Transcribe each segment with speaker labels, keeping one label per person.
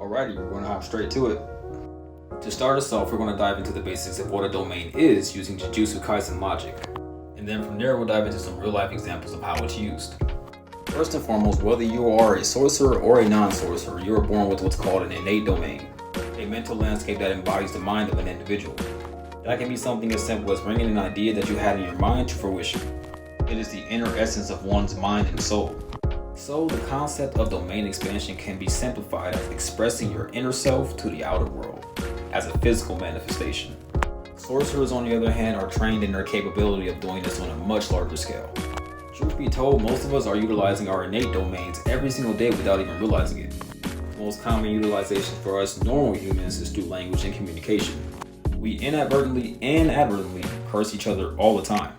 Speaker 1: Alrighty, we're going to hop straight to it. To start us off, we're going to dive into the basics of what a domain is using Jujutsu Kaisen logic. And then from there, we'll dive into some real life examples of how it's used. First and foremost, whether you are a sorcerer or a non-sorcerer, you are born with what's called an innate domain, a mental landscape that embodies the mind of an individual. That can be something as simple as bringing an idea that you had in your mind to fruition. It is the inner essence of one's mind and soul. So the concept of domain expansion can be simplified as expressing your inner self to the outer world as a physical manifestation. Sorcerers, on the other hand, are trained in their capability of doing this on a much larger scale. Truth be told, most of us are utilizing our innate domains every single day without even realizing it. The most common utilization for us normal humans is through language and communication. We inadvertently and advertently curse each other all the time.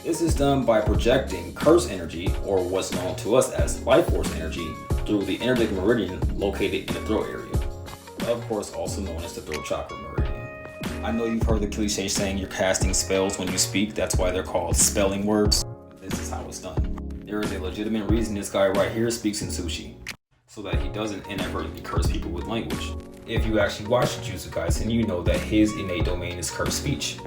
Speaker 1: This is done by projecting curse energy, or what's known to us as life force energy, through the Innate meridian located in the throat area. Of course, also known as the throat chakra meridian. I know you've heard the cliche saying you're casting spells when you speak, that's why they're called spelling words. This is how it's done. There is a legitimate reason this guy right here speaks in sushi, so that he doesn't inadvertently curse people with language. If you actually watch Jujutsu Kaisen, you know that his innate domain is cursed speech.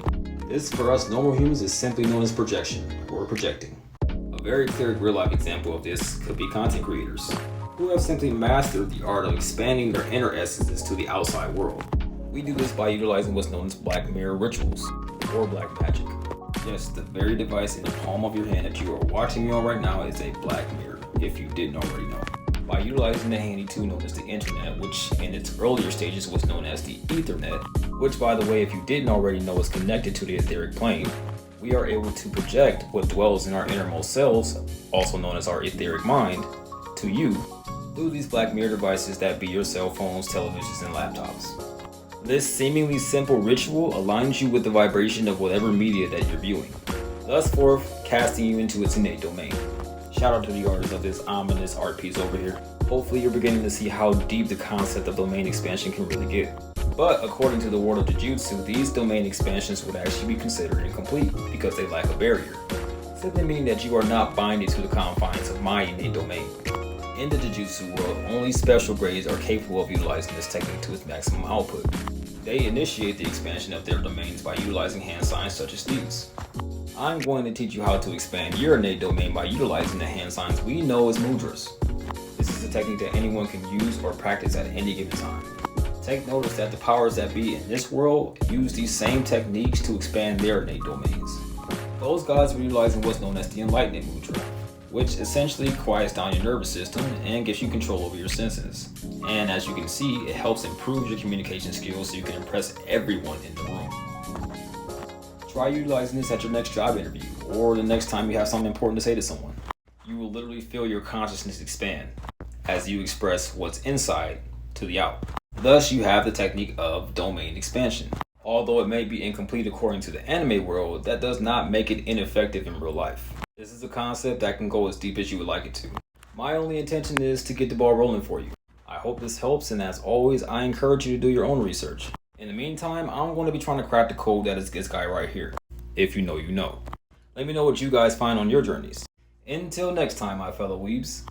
Speaker 1: This, for us normal humans, is simply known as projection, or projecting. A very clear real-life example of this could be content creators, who have simply mastered the art of expanding their inner essences to the outside world. We do this by utilizing what's known as black mirror rituals, or black magic. Yes, the very device in the palm of your hand that you are watching me on right now is a black mirror, if you didn't already know. By utilizing the handy tool known as the internet, which in its earlier stages was known as the Ethernet, which by the way, if you didn't already know, is connected to the etheric plane, we are able to project what dwells in our innermost selves, also known as our etheric mind, to you through these black mirror devices that be your cell phones, televisions, and laptops. This seemingly simple ritual aligns you with the vibration of whatever media that you're viewing, thus forth casting you into its innate domain. Shout out to the artist of this ominous art piece over here. Hopefully you're beginning to see how deep the concept of domain expansion can really get. But according to the world of Jujutsu, these domain expansions would actually be considered incomplete because they lack a barrier, simply meaning that you are not binding to the confines of my innate domain. In the Jujutsu world, only special grades are capable of utilizing this technique to its maximum output. They initiate the expansion of their domains by utilizing hand signs such as these. I'm going to teach you how to expand your innate domain by utilizing the hand signs we know as mudras. This is a technique that anyone can use or practice at any given time. Take notice that the powers that be in this world use these same techniques to expand their innate domains. Those gods were utilizing what's known as the Enlightenment mudra, which essentially quiets down your nervous system and gives you control over your senses. And as you can see, it helps improve your communication skills so you can impress everyone in the room. Try utilizing this at your next job interview or the next time you have something important to say to someone. You will literally feel your consciousness expand as you express what's inside to the out. Thus, you have the technique of domain expansion. Although it may be incomplete according to the anime world, that does not make it ineffective in real life. This is a concept that can go as deep as you would like it to. My only intention is to get the ball rolling for you. I hope this helps, and as always, I encourage you to do your own research. In the meantime, I'm going to be trying to crack the code that is this guy right here. If you know, you know. Let me know what you guys find on your journeys. Until next time, my fellow weebs.